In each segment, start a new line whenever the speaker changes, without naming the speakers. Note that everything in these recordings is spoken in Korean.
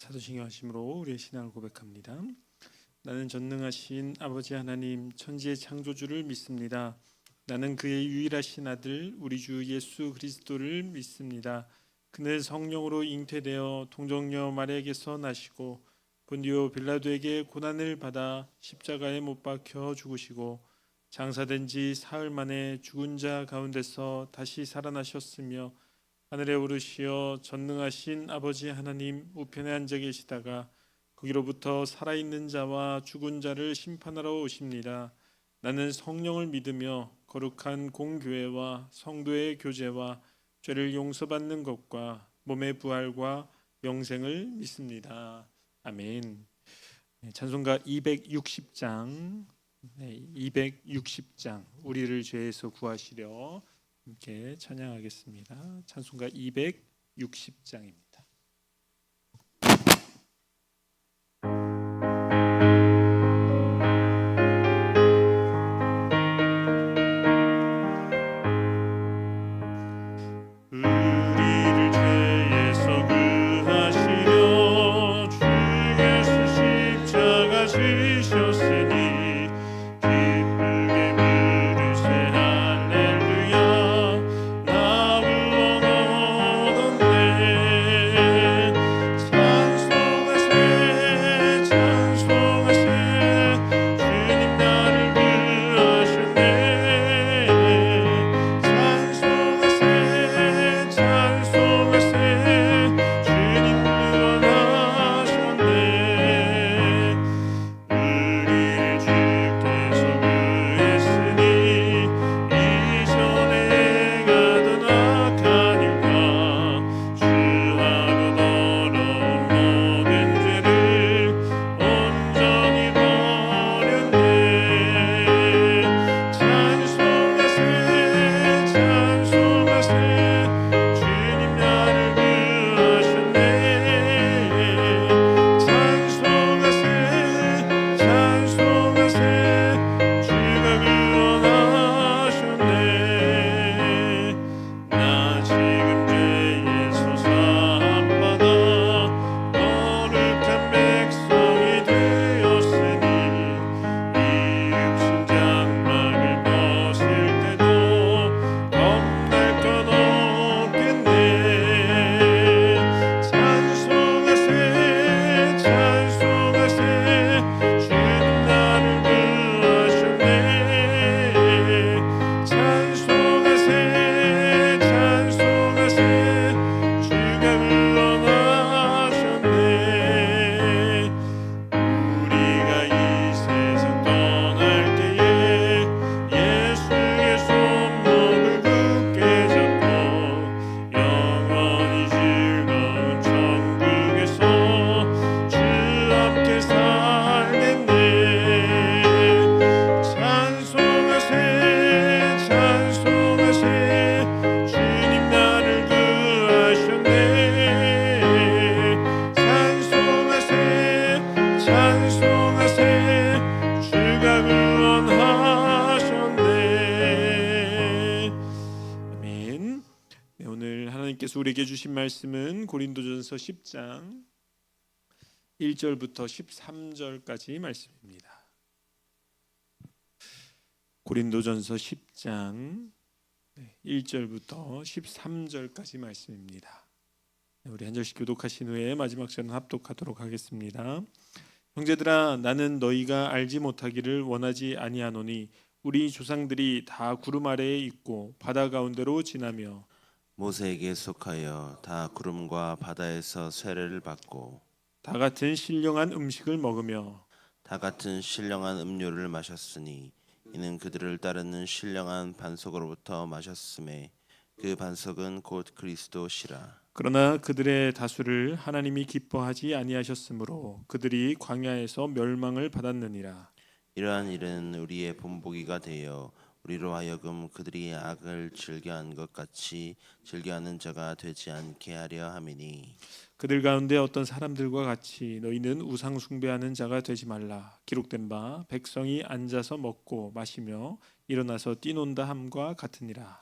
사도신경 하심으로 우리의 신앙을 고백합니다. 나는 전능하신 아버지 하나님 천지의 창조주를 믿습니다. 나는 그의 유일하신 아들 우리 주 예수 그리스도를 믿습니다. 그는 성령으로 잉태되어 동정녀 마리아에게서 나시고 본디오 빌라도에게 고난을 받아 십자가에 못 박혀 죽으시고 장사된 지 사흘 만에 죽은 자 가운데서 다시 살아나셨으며 하늘에 오르시어 전능하신 아버지 하나님 우편에 앉아 계시다가 거기로부터 살아있는 자와 죽은 자를 심판하러 오십니다. 나는 성령을 믿으며 거룩한 공교회와 성도의 교제와 죄를 용서받는 것과 몸의 부활과 영생을 믿습니다. 아멘. 찬송가 260장 260장 우리를 죄에서 구하시려 함께 찬양하겠습니다. 찬송가 260장입니다. 우리를 죄에서 구하시려 주 예수 십자가 지셨으니 기쁘게 부르세 할렐루야 나 구원 얻었네 찬송하세 찬송하세 주님 나를 구하셨네 찬송하세 찬송하세 주님 구원하셨네 우리를 주께서 구했으니 이전에 가던 악한 일과 주하고 더러운 모든 죄를 온전히 버렸네 찬송하세 찬송하세 주님 나를 구하셨네 찬송하세 찬송하세 주가 구원하셨네 나 지금 죄에서 사함받아 거룩한 백성이 되었으니 이 육신 장막을 벗을 때도 겁날 것 없겠네 찬송하세 찬송하세 주님 나를 구하셨네 찬송하세 찬송하세 주가 구원하셨네 우리가 이 세상 떠날 때에 예수의 손목을 굳게 잡고 영원히 즐거운 천국에서 주 함께 살겠네 찬송하세 찬송하세 주님 나를 구하셨네 찬송하세 찬송하세 주가 구원하셨네 아멘. 네, 오늘 하나님께서 우리에게 주신 말씀은 고린도전서 10장 1절부터 13절까지 말씀입니다. 고린도전서 10장 1절부터 13절까지 말씀입니다. 우리 한 절씩 교독하신 후에 마지막 절은 합독하도록 하겠습니다. 형제들아 나는 너희가 알지 못하기를 원하지 아니하노니 우리 조상들이 다 구름 아래에 있고 바다 가운데로 지나며
모세에게 속하여 다 구름과 바다에서 세례를 받고
다 같은 신령한 음식을 먹으며
다 같은 신령한 음료를 마셨으니 이는 그들을 따르는 신령한 반석으로부터 마셨음에 그 반석은 곧 그리스도시라.
그러나 그들의 다수를 하나님이 기뻐하지 아니하셨으므로 그들이 광야에서 멸망을 받았느니라.
이러한 일은 우리의 본보기가 되어 우리로 하여금 그들이 악을 즐겨한 것 같이 즐겨하는 자가 되지 않게 하려 함이니
그들 가운데 어떤 사람들과 같이 너희는 우상 숭배하는 자가 되지 말라. 기록된 바 백성이 앉아서 먹고 마시며 일어나서 뛰논다 함과 같으니라.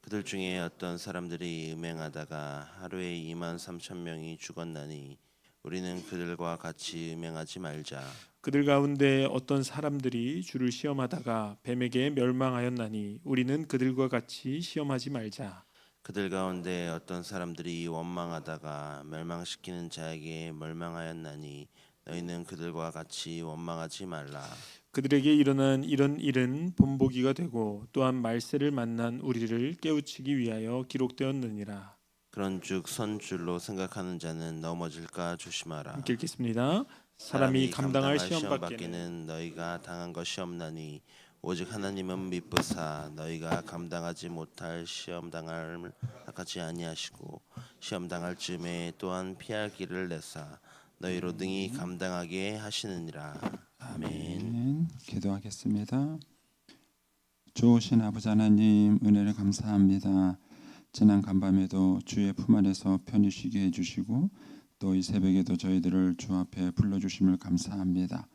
그들 중에 어떤 사람들이 음행하다가 하루에 2만 3천 명이 죽었나니 우리는 그들과 같이 음행하지 말자.
그들 가운데 어떤 사람들이 주를 시험하다가 뱀에게 멸망하였나니 우리는 그들과 같이 시험하지 말자.
그들 가운데 어떤 사람들이 원망하다가 멸망시키는 자에게 멸망하였나니 너희는 그들과 같이 원망하지 말라.
그들에게 일어난 이런 일은 본보기가 되고 또한 말세를 만난 우리를 깨우치기 위하여 기록되었느니라.
그런즉 선줄로 생각하는 자는 넘어질까 조심하라.
함께 읽겠습니다. 사람이
사람이
감당할
감당할
시험
시험
밖에는
밖에는 너희가 당한 것이 없나니 오직 하나님은 미쁘사 너희가 감당하지 못할 시험 당함을 허락하지 아니하시고 시험 당할 즈음에 또한 피할 길을 내사 너희로 등이 감당하게 하시느니라. 아멘.
기도하겠습니다. 좋으신 아버지 하나님 은혜를 감사합니다. 지난 간밤에도 주의 품 안에서 편히 쉬게 해주시고 또 이 새벽에도 저희들을 주 앞에 불러주심을 감사합니다.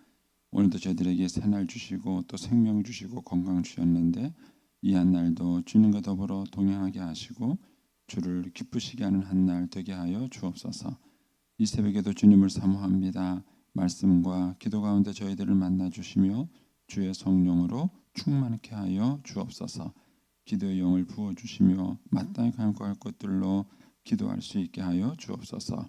오늘도 저희들에게 새날 주시고 또 생명 주시고 건강 주셨는데 이 한 날도 주님과 더불어 동행하게 하시고 주를 기쁘시게 하는 한 날 되게 하여 주옵소서. 이 새벽에도 주님을 사모합니다. 말씀과 기도 가운데 저희들을 만나 주시며 주의 성령으로 충만케 하여 주옵소서. 기도의 영을 부어 주시며 마땅히 간구할 것들로 기도할 수 있게 하여 주옵소서.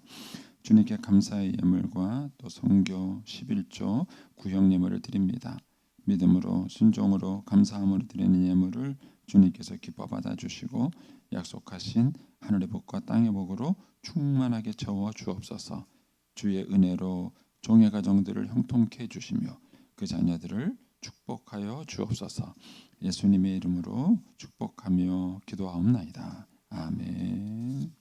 주님께 감사의 예물과 또 성교 11조 구형 예물을 드립니다. 믿음으로 순종으로 감사함으로 드리는 예물을 주님께서 기뻐 받아 주시고 약속하신 하늘의 복과 땅의 복으로 충만하게 채워 주옵소서. 주의 은혜로 종의 가정들을 형통케 해 주시며 그 자녀들을 축복하여 주옵소서. 예수님의 이름으로 축복하며 기도하옵나이다. 아멘.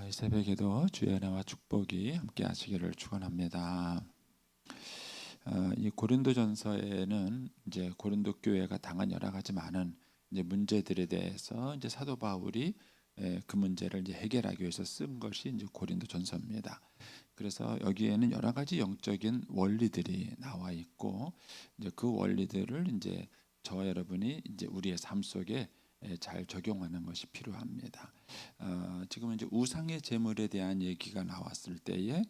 이 새벽에도 주의 은혜와 축복이 함께 하시기를 축원합니다. 이 고린도전서에는 이제 고린도 교회가 당한 여러 가지 많은 이제 문제들에 대해서 이제 사도 바울이 그 문제를 이제 해결하기 위해서 쓴 것이 이제 고린도전서입니다. 그래서 여기에는 여러 가지 영적인 원리들이 나와 있고 이제 그 원리들을 이제 저와 여러분이 이제 우리의 삶 속에 잘 적용하는 것이 필요합니다. 지금 이제 우상의 제물에 대한 얘기가 나왔을 때에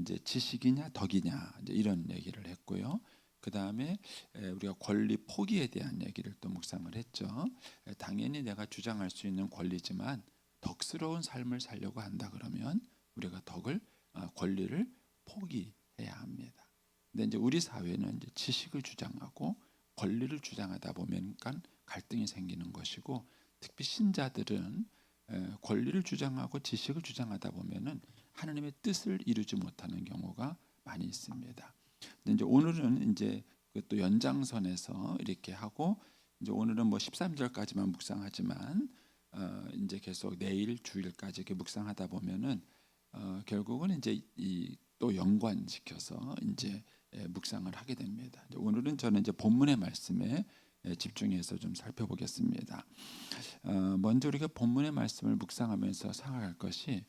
이제 지식이냐 덕이냐 이제 이런 얘기를 했고요. 그 다음에 우리가 권리 포기에 대한 얘기를 또 묵상을 했죠. 당연히 내가 주장할 수 있는 권리지만 덕스러운 삶을 살려고 한다 그러면 우리가 권리를 포기해야 합니다. 근데 이제 우리 사회는 이제 지식을 주장하고 권리를 주장하다 보면 갈등이 생기는 것이고 특히 신자들은 권리를 주장하고 지식을 주장하다 보면은 하나님의 뜻을 이루지 못하는 경우가 많이 있습니다. 근데 이제 오늘은 이제 또 연장선에서 이렇게 하고 이제 오늘은 뭐 13절까지만 묵상하지만 이제 계속 내일 주일까지 이렇게 묵상하다 보면은 결국은 이제 이 또 연관시켜서 이제 묵상을 하게 됩니다. 오늘은 저는 이제 본문의 말씀에 집중해서 좀 살펴보겠습니다. 먼저 우리가 본문의 말씀을 묵상하면서 생각할 것이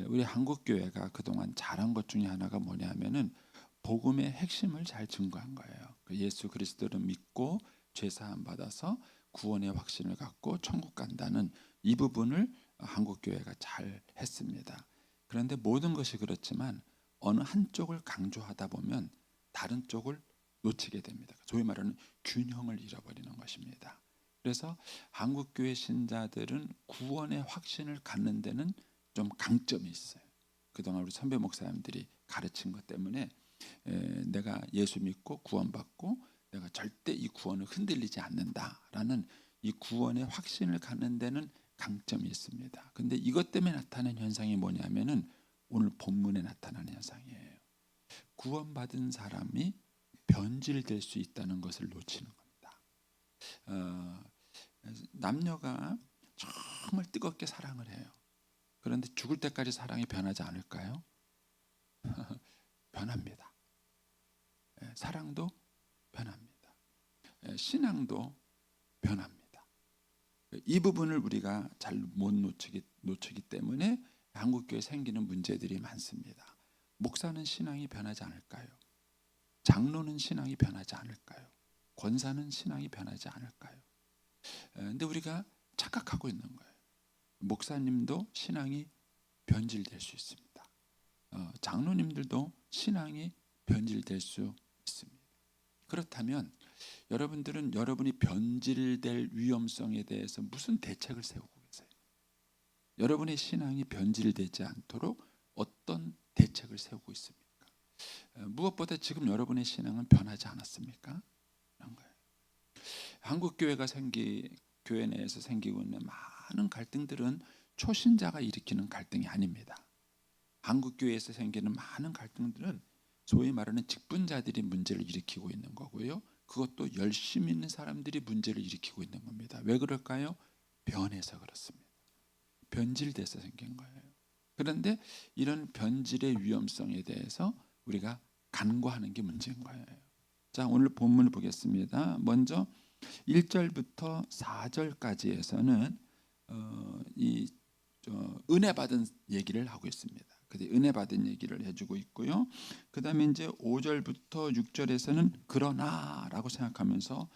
우리 한국 교회가 그동안 잘한 것 중에 하나가 뭐냐면은 복음의 핵심을 잘 증거한 거예요. 예수 그리스도를 믿고 죄 사함 받아서 구원의 확신을 갖고 천국 간다는 이 부분을 한국 교회가 잘 했습니다. 그런데 모든 것이 그렇지만 어느 한쪽을 강조하다 보면 다른 쪽을 놓치게 됩니다. 소위 말하는 균형을 잃어버리는 것입니다. 그래서 한국 교회 신자들은 구원의 확신을 갖는 데는 좀 강점이 있어요. 그동안 우리 선배 목사님들이 가르친 것 때문에 내가 예수 믿고 구원받고 내가 절대 이 구원을 흔들리지 않는다라는 이 구원의 확신을 갖는 데는 강점이 있습니다. 근데 이것 때문에 나타나는 현상이 뭐냐면은 오늘 본문에 나타나는 현상이에요. 구원받은 사람이 변질될 수 있다는 것을 놓치는 겁니다. 남녀가 정말 뜨겁게 사랑을 해요. 그런데 죽을 때까지 사랑이 변하지 않을까요? 변합니다. 사랑도 변합니다. 신앙도 변합니다. 이 부분을 우리가 잘 못 놓치기 때문에 한국교회에 생기는 문제들이 많습니다. 목사는 신앙이 변하지 않을까요? 장로는 신앙이 변하지 않을까요? 권사는 신앙이 변하지 않을까요? 근데 우리가 착각하고 있는 거예요. 목사님도 신앙이 변질될 수 있습니다. 장로님들도 신앙이 변질될 수 있습니다. 그렇다면 여러분들은 여러분이 변질될 위험성에 대해서 무슨 대책을 세우고 계세요? 여러분의 신앙이 변질되지 않도록 어떤 대책을 세우고 있습니까? 무엇보다 지금 여러분의 신앙은 변하지 않았습니까? 그런 거예요. 한국 교회가 교회 내에서 생기고 있는 많은 갈등들은 초신자가 일으키는 갈등이 아닙니다. 한국 교회에서 생기는 많은 갈등들은 소위 말하는 직분자들이 문제를 일으키고 있는 거고요. 그것도 열심히 있는 사람들이 문제를 일으키고 있는 겁니다. 왜 그럴까요? 변해서 그렇습니다. 변질돼서 생긴 거예요. 그런데 이런 변질의 위험성에 대해서 우리가 간과하는 게 문제인 거예요. 자, 오늘 본문을 보겠습니다. 먼저 1절부터 4절까지에서는 은혜 받은 얘기를 하고 있습니다. 은혜 받은 얘기를 해주고 있고요. 그 다음에 이제 5절부터 6절에서는 그러나라고 생각하면서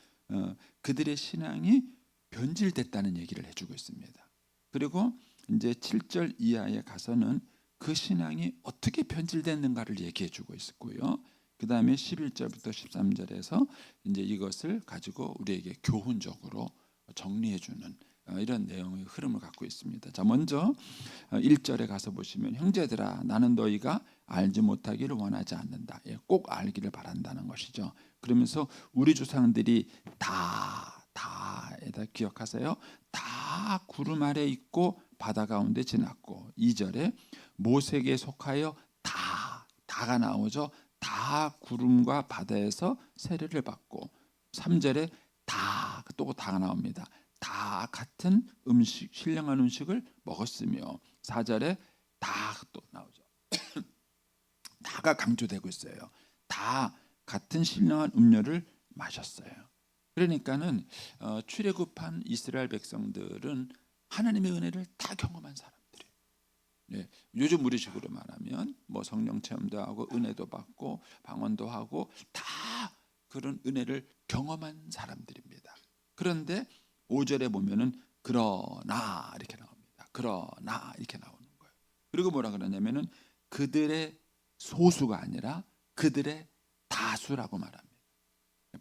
그들의 신앙이 변질됐다는 얘기를 해주고 있습니다. 그리고 이제 7절 이하에 가서는 그 신앙이 어떻게 변질됐는가를 얘기해주고 있고요. 그 다음에 11절부터 13절에서 이제 이것을 가지고 우리에게 교훈적으로 정리해주는 이런 내용의 흐름을 갖고 있습니다. 자, 먼저 1절에 가서 보시면 형제들아 나는 너희가 알지 못하기를 원하지 않는다. 꼭 알기를 바란다는 것이죠. 그러면서 우리 조상들이 다에다 기억하세요. 다 구름 아래 있고 바다 가운데 지났고 2절에 모세에게 속하여 다가 나오죠. 다 구름과 바다에서 세례를 받고 3절에 또 다가 나옵니다. 다 같은 음식, 신령한 음식을 먹었으며 4절에 다 또 나오죠. 다가 강조되고 있어요. 다 같은 신령한 음료를 마셨어요. 그러니까는 출애굽한 이스라엘 백성들은 하나님의 은혜를 다 경험한 사람들이에요. 네, 요즘 우리식으로 말하면 뭐 성령 체험도 하고 은혜도 받고 방언도 하고 다 그런 은혜를 경험한 사람들입니다. 그런데 5절에 보면은 그러나 이렇게 나옵니다. 그러나 이렇게 나오는 거예요. 그리고 뭐라 그러냐면은 그들의 소수가 아니라 그들의 다수라고 말합니다.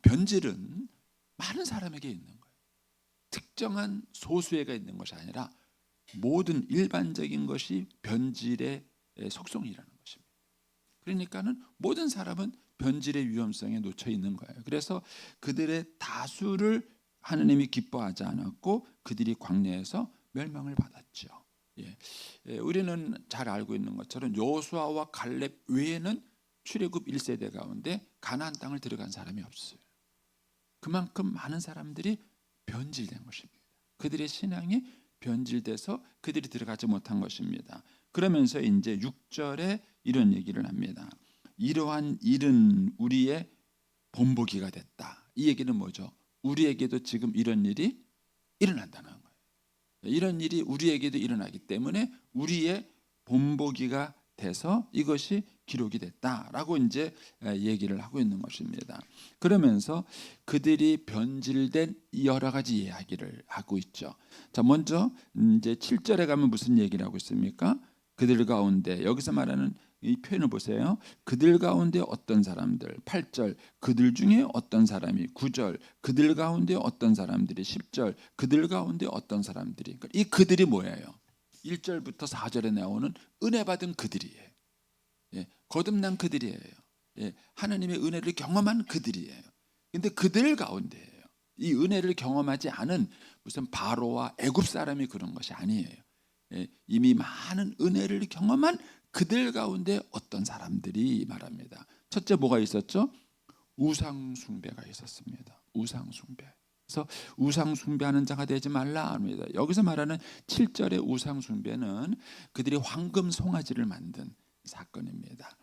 변질은 많은 사람에게 있는 거예요. 특정한 소수에게 있는 것이 아니라 모든 일반적인 것이 변질의 속성이라는 것입니다. 그러니까는 모든 사람은 변질의 위험성에 놓쳐 있는 거예요. 그래서 그들의 다수를 하느님이 기뻐하지 않았고 그들이 광야에서 멸망을 받았죠. 우리는 잘 알고 있는 것처럼 여호수아와 갈렙 외에는 출애굽 1세대 가운데 가나안 땅을 들어간 사람이 없어요. 그만큼 많은 사람들이 변질된 것입니다. 그들의 신앙이 변질돼서 그들이 들어가지 못한 것입니다. 그러면서 이제 6절에 이런 얘기를 합니다. 이러한 일은 우리의 본보기가 됐다. 이 얘기는 뭐죠? 우리에게도 지금 이런 일이 일어난다는 거예요. 이런 일이 우리에게도 일어나기 때문에 우리의 본보기가 돼서 이것이 기록이 됐다라고 이제 얘기를 하고 있는 것입니다. 그러면서 그들이 변질된 여러 가지 이야기를 하고 있죠. 자, 먼저 이제 7절에 가면 무슨 얘기를 하고 있습니까? 그들 가운데 여기서 말하는 이 표현을 보세요. 그들 가운데 어떤 사람들, 8절 그들 중에 어떤 사람이, 9절 그들 가운데 어떤 사람들이, 10절 그들 가운데 어떤 사람들이. 이 그들이 뭐예요? 1절부터 4절에 나오는 은혜 받은 그들이에요. 거듭난 그들이에요. 하나님의 은혜를 경험한 그들이에요. 근데 그들 가운데예요. 이 은혜를 경험하지 않은 무슨 바로와 애굽 사람이 그런 것이 아니에요. 이미 많은 은혜를 경험한 그들 가운데 어떤 사람들이 말합니다. 첫째 뭐가 있었죠? 우상 숭배가 있었습니다. 우상 숭배. 그래서 우상 숭배하는 자가 되지 말라 합니다. 여기서 말하는 7절의 우상 숭배는 그들이 황금 송아지를 만든 사건입니다.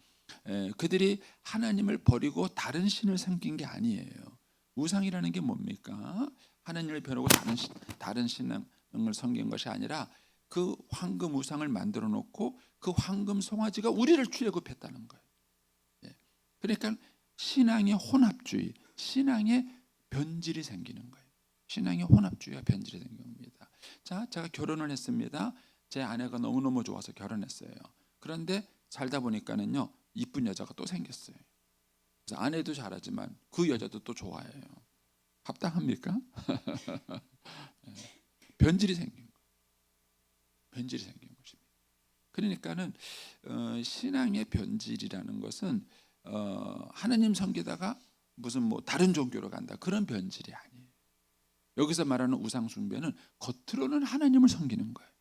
그들이 하나님을 버리고 다른 신을 섬긴 게 아니에요. 우상이라는 게 뭡니까? 하나님을 버리고 다른 신을 섬긴 것이 아니라 그 황금 우상을 만들어 놓고 그 황금 송아지가 우리를 출애굽했다는 거예요. 그러니까 신앙의 혼합주의, 신앙의 변질이 생기는 거예요. 신앙의 혼합주의와 변질이 생긴 겁니다. 자, 제가 결혼을 했습니다. 제 아내가 너무너무 좋아서 결혼했어요. 그런데 살다 보니까는요, 이쁜 여자가 또 생겼어요. 그래서 아내도 잘하지만 그 여자도 또 좋아해요. 합당합니까? 변질이 생긴 거예요. 변질이 생긴 것입니다. 그러니까는 신앙의 변질이라는 것은 하나님 섬기다가 무슨 뭐 다른 종교로 간다, 그런 변질이 아니에요. 여기서 말하는 우상 숭배는 겉으로는 하나님을 섬기는 거예요.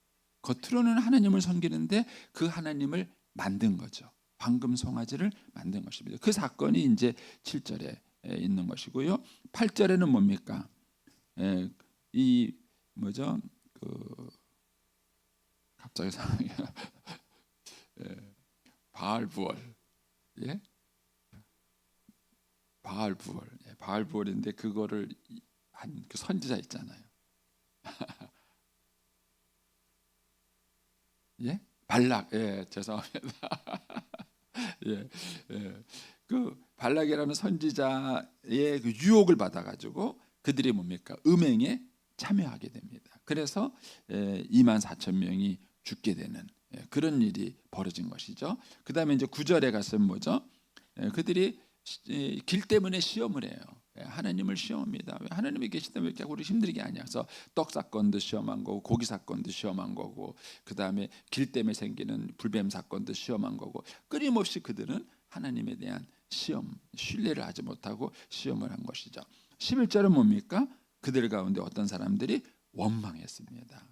겉으로는 하나님을 섬기는데 그 하나님을 만든 거죠. 황금 송아지를 만든 것입니다. 그 사건이 이제 7절에 있는 것이고요. 8절에는 뭡니까? 이 뭐죠? 그 갑자기 상황이 바알 부월, 예? 바알 부월, 바알 부월인데 그거를 한 그 선지자 있잖아요. 예? 발락, 예, 죄송합니다. 예, 예. 그 발락이라는 선지자의 그 유혹을 받아가지고 그들이 뭡니까? 음행에 참여하게 됩니다. 그래서 24,000명이 죽게 되는 그런 일이 벌어진 것이죠. 그 다음에 이제 9절에 가서는 뭐죠? 그들이 길 때문에 시험을 해요. 하나님을 시험합니다. 왜 하나님이 계시다면 이렇게 하고 우리 힘들게 하냐. 그래서 떡 사건도 시험한 거고, 고기 사건도 시험한 거고, 그 다음에 길 때문에 생기는 불뱀 사건도 시험한 거고, 끊임없이 그들은 하나님에 대한 시험, 신뢰를 하지 못하고 시험을 한 것이죠. 11절은 뭡니까? 그들 가운데 어떤 사람들이 원망했습니다.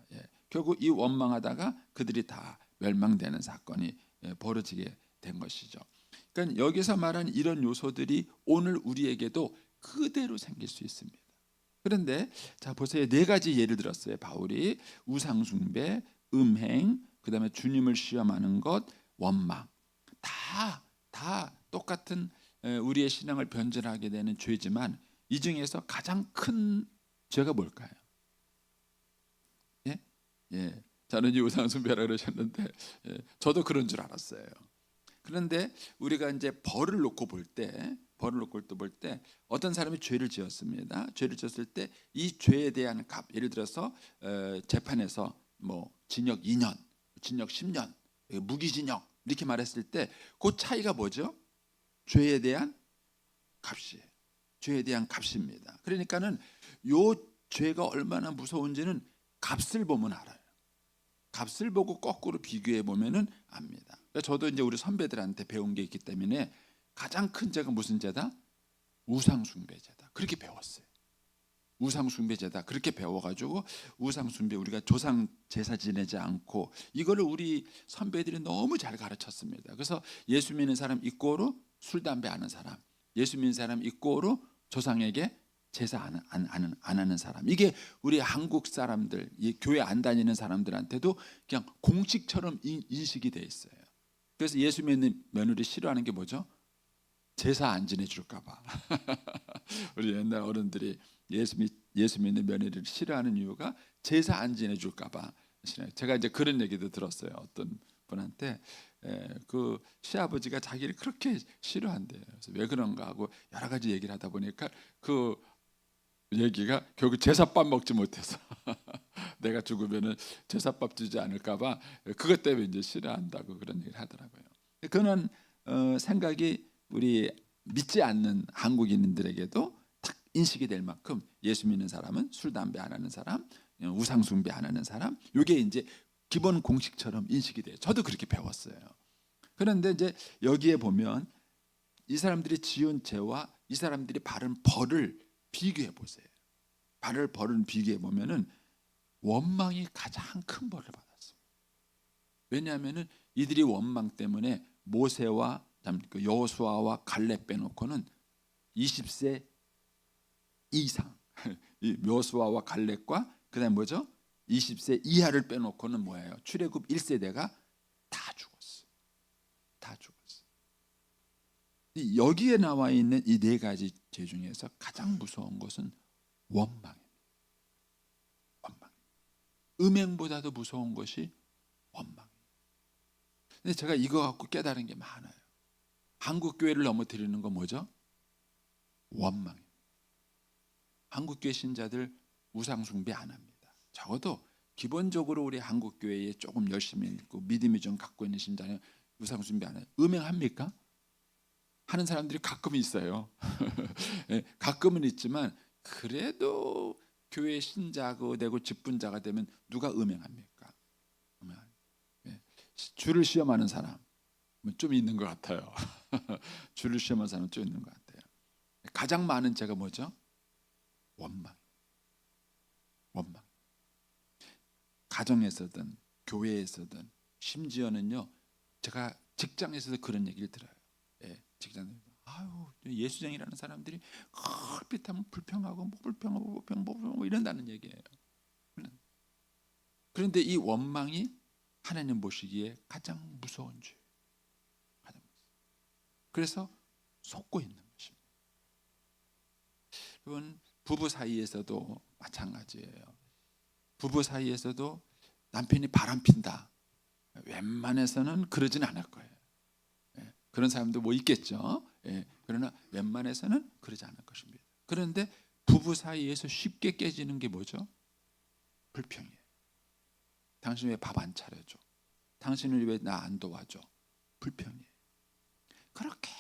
결국 이 원망하다가 그들이 다 멸망되는 사건이 벌어지게 된 것이죠. 그러니까 여기서 말한 이런 요소들이 오늘 우리에게도 그대로 생길 수 있습니다. 그런데 자 보세요. 4가지 예를 들었어요. 바울이 우상 숭배, 음행, 그다음에 주님을 시험하는 것, 원망, 다 똑같은 우리의 신앙을 변질하게 되는 죄지만 이 중에서 가장 큰 죄가 뭘까요? 예, 저는 이 우상 숭배라 그러셨는데 저도 그런 줄 알았어요. 그런데 우리가 이제 벌을 놓고 볼 때 어떤 사람이 죄를 지었습니다. 죄를 지었을 때 이 죄에 대한 값, 예를 들어서 재판에서 뭐 징역 2년, 징역 10년, 무기징역 이렇게 말했을 때 그 차이가 뭐죠? 죄에 대한 값이에요. 죄에 대한 값입니다. 그러니까는 요 죄가 얼마나 무서운지는 값을 보면 알아요. 값을 보고 거꾸로 비교해 보면은 압니다. 저도 이제 우리 선배들한테 배운 게 있기 때문에 가장 큰 죄가 무슨 죄다? 우상 숭배죄다. 그렇게 배웠어요. 우상 숭배죄다. 그렇게 배워가지고 우상 숭배, 우리가 조상 제사 지내지 않고 이거를 우리 선배들이 너무 잘 가르쳤습니다. 그래서 예수 믿는 사람 이꼬로 술 담배 하는 사람, 예수 믿는 사람 이꼬로 조상에게 제사 안 하는 사람, 이게 우리 한국 사람들, 이 교회 안 다니는 사람들한테도 그냥 공식처럼 인식이 돼 있어요. 그래서 예수 믿는 며느리 싫어하는 게 뭐죠? 제사 안 지내줄까 봐. 우리 옛날 어른들이 예수 믿는 며느리를 싫어하는 이유가 제사 안 지내줄까 봐. 제가 이제 그런 얘기도 들었어요. 어떤 분한테 그 시아버지가 자기를 그렇게 싫어한대요. 그래서 왜 그런가 하고 여러 가지 얘기를 하다 보니까 그 얘기가 결국 제사밥 먹지 못해서 내가 죽으면은 제사밥 주지 않을까봐 그것 때문에 이제 싫어한다고 그런 얘기를 하더라고요. 그런 생각이 우리 믿지 않는 한국인들에게도 딱 인식이 될 만큼 예수 믿는 사람은 술 담배 안 하는 사람, 우상 숭배 안 하는 사람, 이게 이제 기본 공식처럼 인식이 돼요. 저도 그렇게 배웠어요. 그런데 이제 여기에 보면 이 사람들이 지은 죄와 이 사람들이 바른 벌을 비교해 보세요. 벌을 비교해 보면은 원망이 가장 큰 벌을 받았습니다. 왜냐하면은 이들이 원망 때문에 모세와 여호수아와 갈렙 빼놓고는 20세 이상, 이 여호수아와 갈렙과 그다음 뭐죠? 20세 이하를 빼놓고는 뭐예요? 출애굽 1세대가 다 죽었어. 다 죽었어. 여기에 나와 있는 이 4가지 죄 중에서 가장 무서운 것은 원망입니다. 원망. 음행보다도 무서운 것이 원망. 근데 제가 이거 갖고 깨달은 게 많아요. 한국 교회를 넘어뜨리는 건 뭐죠? 원망입니다. 한국 교회 신자들 우상 숭배 안 합니다. 적어도 기본적으로 우리 한국 교회에 조금 열심히 있고 믿음이 좀 갖고 있는 신자는 우상 숭배 안 해요. 음행합니까? 하는 사람들이 가끔 있어요. 예, 가끔은 있지만 그래도 교회 신자가 되고 직분자가 되면 누가 음행합니까? 예, 주를 시험하는 사람 좀 있는 것 같아요. 주를 시험하는 사람 좀 있는 것 같아요. 가장 많은 죄가 뭐죠? 원망. 가정에서든 교회에서든 심지어는요, 제가 직장에서도 그런 얘기를 들어요. 예, 직장에서 아유 예수쟁이라는 사람들이 얼핏하면 불평하고 뭐 불평하고 이런다는 얘기예요. 그런데 이 원망이 하나님 보시기에 가장 무서운 죄. 그래서 속고 있는 것입니다. 여러분 부부 사이에서도 마찬가지예요. 부부 사이에서도 남편이 바람핀다. 웬만해서는 그러진 않을 거예요. 예, 그런 사람도 뭐 있겠죠. 예, 그러나 웬만해서는 그러지 않을 것입니다. 그런데 부부 사이에서 쉽게 깨지는 게 뭐죠? 불평이에요. 당신 왜 밥 안 차려줘? 당신은 왜 나 안 도와줘? 불평이에요. 그렇게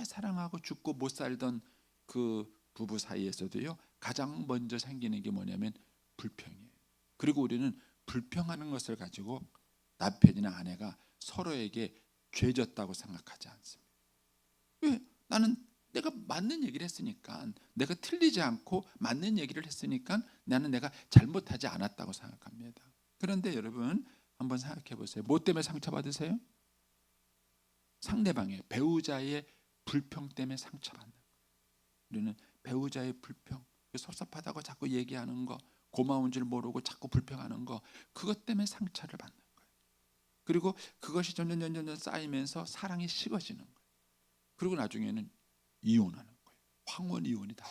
사랑하고 죽고 못 살던 그 부부 사이에서도요, 가장 먼저 생기는 게 뭐냐면 불평이에요. 그리고 우리는 불평하는 것을 가지고 남편이나 아내가 서로에게 죄졌다고 생각하지 않습니다. 왜? 나는 내가 맞는 얘기를 했으니까, 내가 틀리지 않고 맞는 얘기를 했으니까 나는 내가 잘못하지 않았다고 생각합니다. 그런데 여러분 한번 생각해 보세요. 뭐 때문에 상처받으세요? 상대방의 배우자의 불평 때문에 상처받는 거예요. 우리는 배우자의 불평, 섭섭하다고 자꾸 얘기하는 거, 고마운 줄 모르고 자꾸 불평하는 거, 그것 때문에 상처를 받는 거예요. 그리고 그것이 점점 쌓이면서 사랑이 식어지는 거예요. 그리고 나중에는 이혼하는 거예요. 황혼 이혼이 다.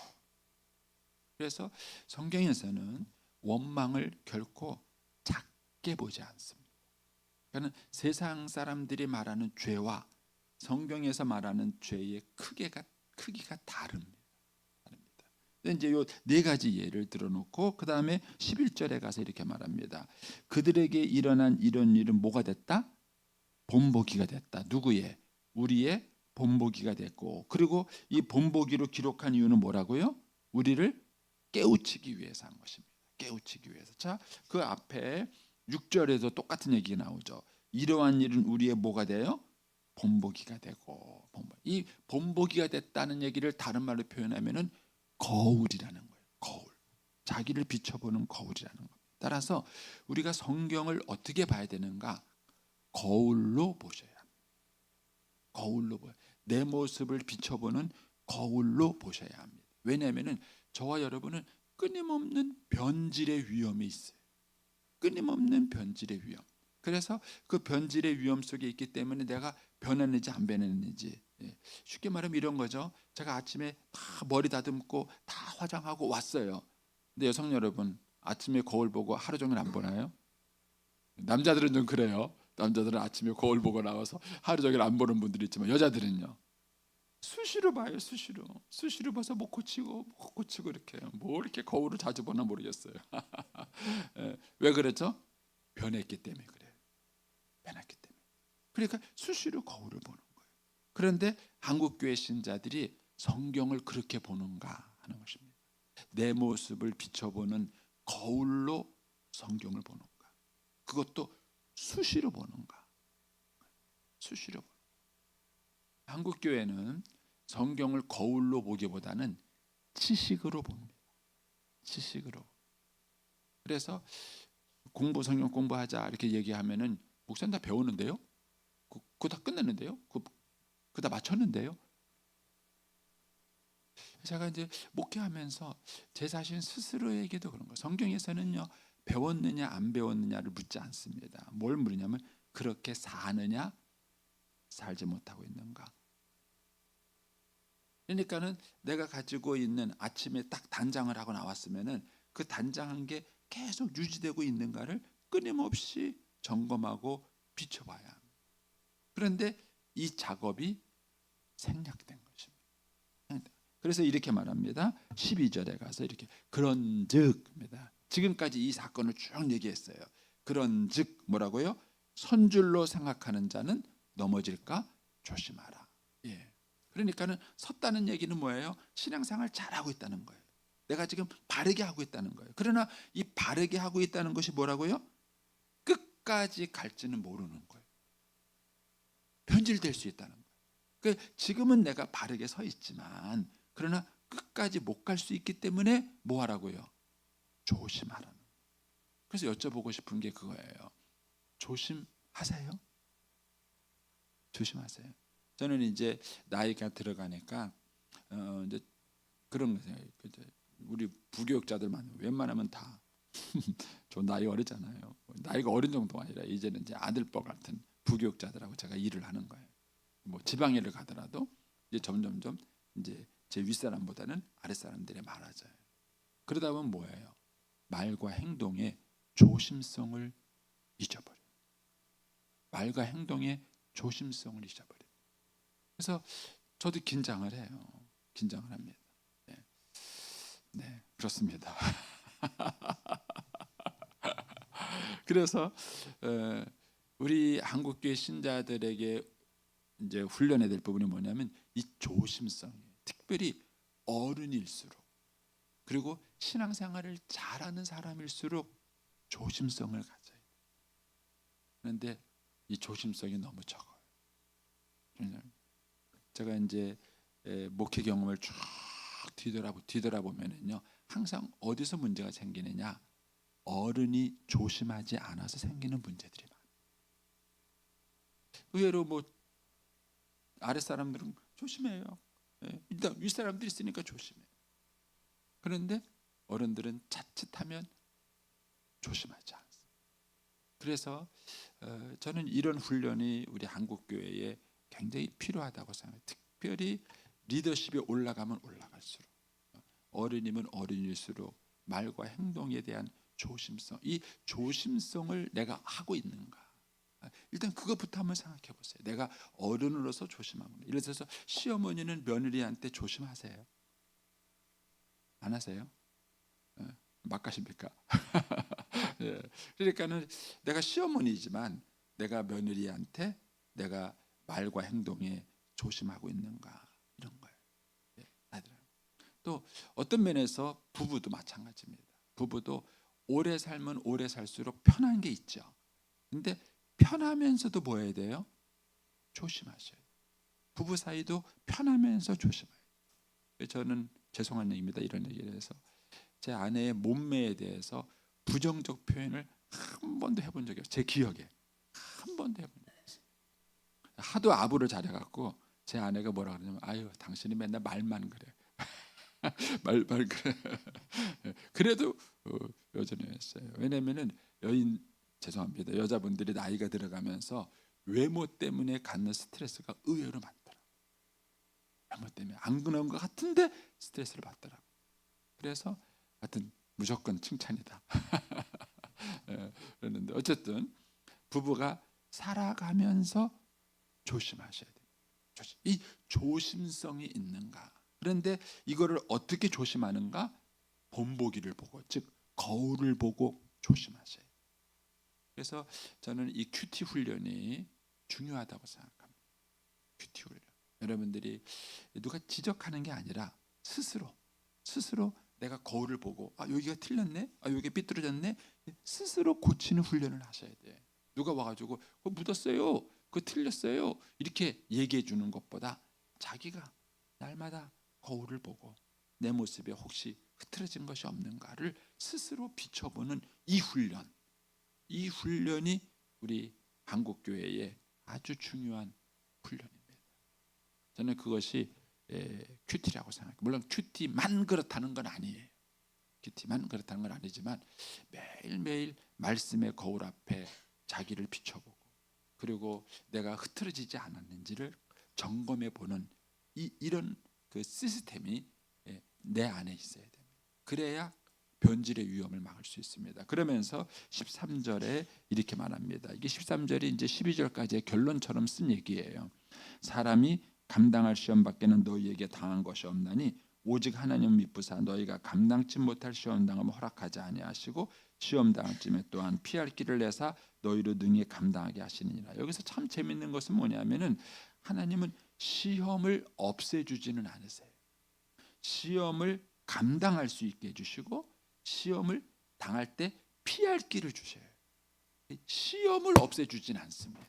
그래서 성경에서는 원망을 결코 작게 보지 않습니다. 그러니까 세상 사람들이 말하는 죄와 성경에서 말하는 죄의 크기가 다릅니다. 이제 요 네 가지 예를 들어놓고 그 다음에 11절에 가서 이렇게 말합니다. 그들에게 일어난 이런 일은 뭐가 됐다? 본보기가 됐다. 누구의? 우리의 본보기가 됐고, 그리고 이 본보기로 기록한 이유는 뭐라고요? 우리를 깨우치기 위해서 한 것입니다. 깨우치기 위해서. 자, 그 앞에 6절에도 똑같은 얘기가 나오죠. 이러한 일은 우리의 뭐가 돼요? 본보기가 되고. 이 본보기가 됐다는 얘기를 다른 말로 표현하면은 거울이라는 거예요. 거울. 자기를 비춰보는 거울이라는 겁니다. 따라서 우리가 성경을 어떻게 봐야 되는가? 거울로 보셔야 합니다. 거울로 보여. 내 모습을 비춰보는 거울로 보셔야 합니다. 왜냐하면 저와 여러분은 끊임없는 변질의 위험이 있어요. 끊임없는 변질의 위험. 그래서 그 변질의 위험 속에 있기 때문에 내가 변했는지 안 변했는지, 쉽게 말하면 이런 거죠. 제가 아침에 다 머리 다듬고 다 화장하고 왔어요. 근데 여성 여러분 아침에 거울 보고 하루 종일 안 보나요? 남자들은 좀 그래요. 남자들은 아침에 거울 보고 나와서 하루 종일 안 보는 분들이 있지만 여자들은요, 수시로 봐요. 수시로 봐서 못 고치고 이렇게 해요. 뭐 이렇게 거울을 자주 보나 모르겠어요. 왜 그랬죠? 변했기 때문에 그래요. 변했기 때문에. 그러니까 수시로 거울을 보는 거예요. 그런데 한국교회 신자들이 성경을 그렇게 보는가 하는 것입니다. 내 모습을 비춰보는 거울로 성경을 보는가. 그것도 수시로 보는가. 수시로. 한국교회는 성경을 거울로 보기보다는 지식으로 봅니다. 지식으로. 그래서 성경 공부하자 이렇게 얘기하면은 목사님 다 배웠는데요. 그거 다 끝냈는데요. 그거 다 맞췄는데요. 제가 이제 목회하면서 제 자신 스스로에게도 그런 거. 성경에서는요, 배웠느냐 안 배웠느냐를 묻지 않습니다. 뭘 물으냐면 그렇게 사느냐 살지 못하고 있는가. 그러니까는 내가 가지고 있는 아침에 딱 단장을 하고 나왔으면은 그 단장한 게 계속 유지되고 있는가를 끊임없이 점검하고 비춰봐야 합니다. 그런데 이 작업이 생략된 것입니다. 그래서 이렇게 말합니다. 12절에 가서 이렇게 그런즉입니다. 지금까지 이 사건을 쭉 얘기했어요. 그런즉 뭐라고요? 선줄로 생각하는 자는 넘어질까 조심하라. 예. 그러니까는 섰다는 얘기는 뭐예요? 신앙생활 잘하고 있다는 거예요. 내가 지금 바르게 하고 있다는 거예요. 그러나 이 바르게 하고 있다는 것이 뭐라고요? 끝까지 갈지는 모르는 거예요. 변질될 수 있다는 거예요. 그러니까 지금은 내가 바르게 서 있지만 그러나 끝까지 못 갈 수 있기 때문에 뭐 하라고요? 조심하라는 거예요. 그래서 여쭤보고 싶은 게 그거예요. 조심하세요? 조심하세요. 저는 이제 나이가 들어가니까 이제 그런 거예요. 우리 부교육자들만 웬만하면 다 저 나이 어리잖아요. 나이가 어린 정도가 아니라 이제는 이제 아들뻘 같은 부교육자들하고 제가 일을 하는 거예요. 뭐 지방에를 가더라도 이제 점점점 이제 제 윗사람보다는 아랫사람들이 많아져요. 그러다 보면 뭐예요? 말과 행동의 조심성을 잊어버려요. 말과 행동의 조심성을 잊어버려요. 그래서 저도 긴장을 해요. 긴장을 합니다. 네, 네 그렇습니다. 그래서 우리 한국교회 신자들에게 이제 훈련해야 될 부분이 뭐냐면 이 조심성이에요. 특별히 어른일수록 그리고 신앙생활을 잘하는 사람일수록 조심성을 가져야 돼요. 그런데 이 조심성이 너무 적어요. 제가 이제 목회 경험을 쭉 뒤돌아보면은요, 항상 어디서 문제가 생기느냐, 어른이 조심하지 않아서 생기는 문제들이 많아요. 의외로 뭐 아랫사람들은 조심해요. 일단 윗사람들이 있으니까 조심해요. 그런데 어른들은 자칫하면 조심하지 않습니다. 그래서 저는 이런 훈련이 우리 한국교회에 굉장히 필요하다고 생각해요. 특별히 리더십에 올라가면 올라갈수록, 어른이면 어른일수록 말과 행동에 대한 조심성, 이 조심성을 내가 하고 있는가, 일단 그것부터 한번 생각해 보세요. 내가 어른으로서 조심하고, 예를 들어서 시어머니는 며느리한테 조심하세요? 안 하세요? 막 가십니까? 예. 그러니까는 내가 시어머니지만 내가 며느리한테 내가 말과 행동에 조심하고 있는가, 이런 거예요. 예. 또 어떤 면에서 부부도 마찬가지입니다. 부부도 오래 살면 오래 살수록 편한 게 있죠. 근데 편하면서도 뭐 해야 돼요? 조심하셔야 돼요. 부부 사이도 편하면서 조심해야 돼요. 저는 죄송한 얘기입니다. 이런 얘기를 해서 제 아내의 몸매에 대해서 부정적 표현을 한 번도 해본 적이 없어요. 제 기억에 한 번도 해본 적이 없어요. 하도 아부를 잘해갖고 제 아내가 뭐라 그러냐면, 아유 당신이 맨날 말만 그래. 말 그래. 그래도 여전히 했어요. 왜냐면은 죄송합니다. 여자분들이 나이가 들어가면서 외모 때문에 갖는 스트레스가 의외로 많더라고요. 외모 때문에 안 그런 것 같은데 스트레스를 받더라고요. 그래서 하여튼 무조건 칭찬이다. 그랬는데 어쨌든 부부가 살아가면서 조심하셔야 돼요. 이 조심성이 있는가. 그런데 이거를 어떻게 조심하는가? 본보기를 보고, 즉 거울을 보고 조심하셔야 돼요. 그래서 저는 이 큐티 훈련이 중요하다고 생각합니다. 큐티 훈련. 여러분들이 누가 지적하는 게 아니라 스스로 내가 거울을 보고, 여기가 틀렸네, 여기가 삐뚤어졌네, 스스로 고치는 훈련을 하셔야 돼. 누가 와가지고 그거 묻었어요, 그거 틀렸어요, 이렇게 얘기해 주는 것보다 자기가 날마다 거울을 보고 내 모습에 혹시 흐트러진 것이 없는가를 스스로 비춰보는 이 훈련이 우리 한국교회의 아주 중요한 훈련입니다. 저는 그것이 큐티라고 생각해요. 물론 큐티만 그렇다는 건 아니에요. 큐티만 그렇다는 건 아니지만 매일매일 말씀의 거울 앞에 자기를 비춰보고, 그리고 내가 흐트러지지 않았는지를 점검해 보는 이런 그 시스템이 내 안에 있어야 됩니다. 그래야 변질의 위험을 막을 수 있습니다. 그러면서 13절에 이렇게 말합니다. 이게 13절이 이제 12절까지의 결론처럼 쓴 얘기예요. 사람이 감당할 시험 밖에는 너희에게 당한 것이 없나니 오직 하나님 믿부사 너희가 감당치 못할 시험 당함을 허락하지 아니하시고 시험 당할 쯤에 또한 피할 길을 내사 너희로 능히 감당하게 하시느니라. 여기서 참 재밌는 것은 뭐냐면은 하나님은 시험을 없애주지는 않으세요. 시험을 감당할 수 있게 해주시고 시험을 당할 때 피할 길을 주셔요. 시험을 없애주진 않습니다.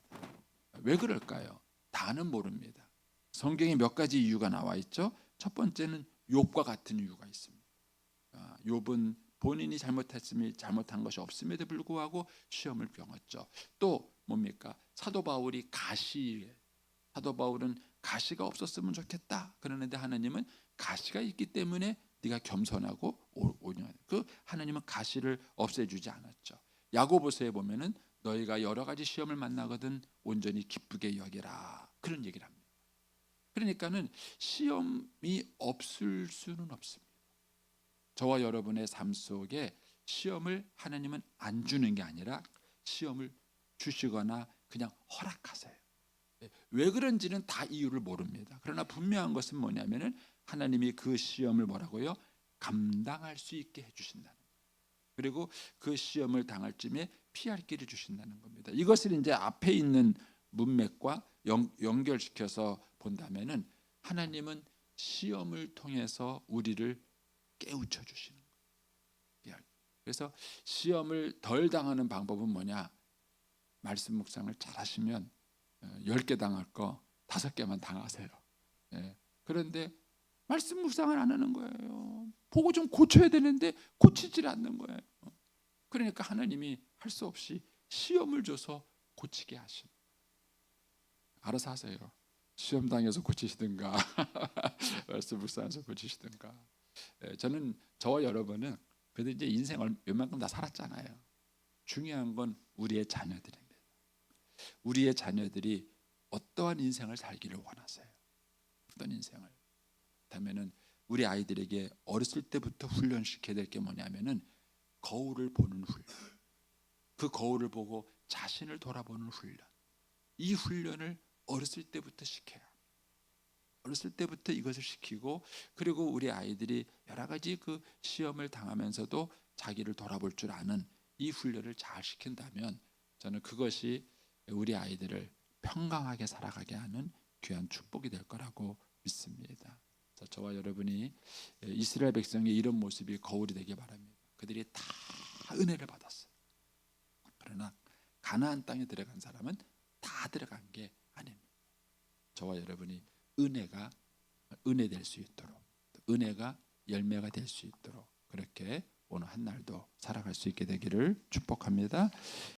왜 그럴까요? 다는 모릅니다. 성경에 몇 가지 이유가 나와 있죠. 첫 번째는 욥과 같은 이유가 있습니다. 욥은 본인이 잘못한 것이 없음에도 불구하고 시험을 겪었죠. 또 뭡니까? 사도 바울은 가시가 없었으면 좋겠다. 그러는데 하나님은 가시가 있기 때문에 네가 겸손하고 오냐. 그 하나님은 가시를 없애주지 않았죠. 야고보서에 보면은 너희가 여러 가지 시험을 만나거든 온전히 기쁘게 여기라. 그런 얘기를 합니다. 그러니까는 시험이 없을 수는 없습니다. 저와 여러분의 삶 속에 시험을 하나님은 안 주는 게 아니라 시험을 주시거나 그냥 허락하세요. 왜 그런지는 다 이유를 모릅니다. 그러나 분명한 것은 뭐냐면은 하나님이 그 시험을 뭐라고요? 감당할 수 있게 해주신다는 거예요. 그리고 그 시험을 당할 쯤에 피할 길을 주신다는 겁니다. 이것을 이제 앞에 있는 문맥과 연결시켜서 본다면은 하나님은 시험을 통해서 우리를 깨우쳐 주시는 거예요. 그래서 시험을 덜 당하는 방법은 뭐냐? 말씀 묵상을 잘 하시면 10개 당할 거 5개만 당하세요. 그런데 말씀 묵상을 안 하는 거예요. 보고 좀 고쳐야 되는데 고치질 않는 거예요. 그러니까 하나님이 할 수 없이 시험을 줘서 고치게 하신. 알아서 하세요. 시험 당해서 고치시든가 말씀 묵상해서 고치시든가. 저는 저와 여러분은 그래도 이제 인생을 웬만큼 다 살았잖아요. 중요한 건 우리의 자녀들입니다. 우리의 자녀들이 어떠한 인생을 살기를 원하세요? 어떤 인생을? 그렇다면은 우리 아이들에게 어렸을 때부터 훈련시켜야 될 게 뭐냐면은 거울을 보는 훈련. 그 거울을 보고 자신을 돌아보는 훈련. 이 훈련을 어렸을 때부터 시켜야 합니다. 어렸을 때부터 이것을 시키고 그리고 우리 아이들이 여러 가지 그 시험을 당하면서도 자기를 돌아볼 줄 아는 이 훈련을 잘 시킨다면 저는 그것이 우리 아이들을 평강하게 살아가게 하는 귀한 축복이 될 거라고 믿습니다. 저와 여러분이 이스라엘 백성의 이런 모습이 거울이 되길 바랍니다. 그들이 다 은혜를 받았어요. 그러나 가나안 땅에 들어간 사람은 다 들어간 게 아닙니다. 저와 여러분이 은혜가 은혜 될 수 있도록 은혜가 열매가 될 수 있도록 그렇게 오늘 한 날도 살아갈 수 있게 되기를 축복합니다.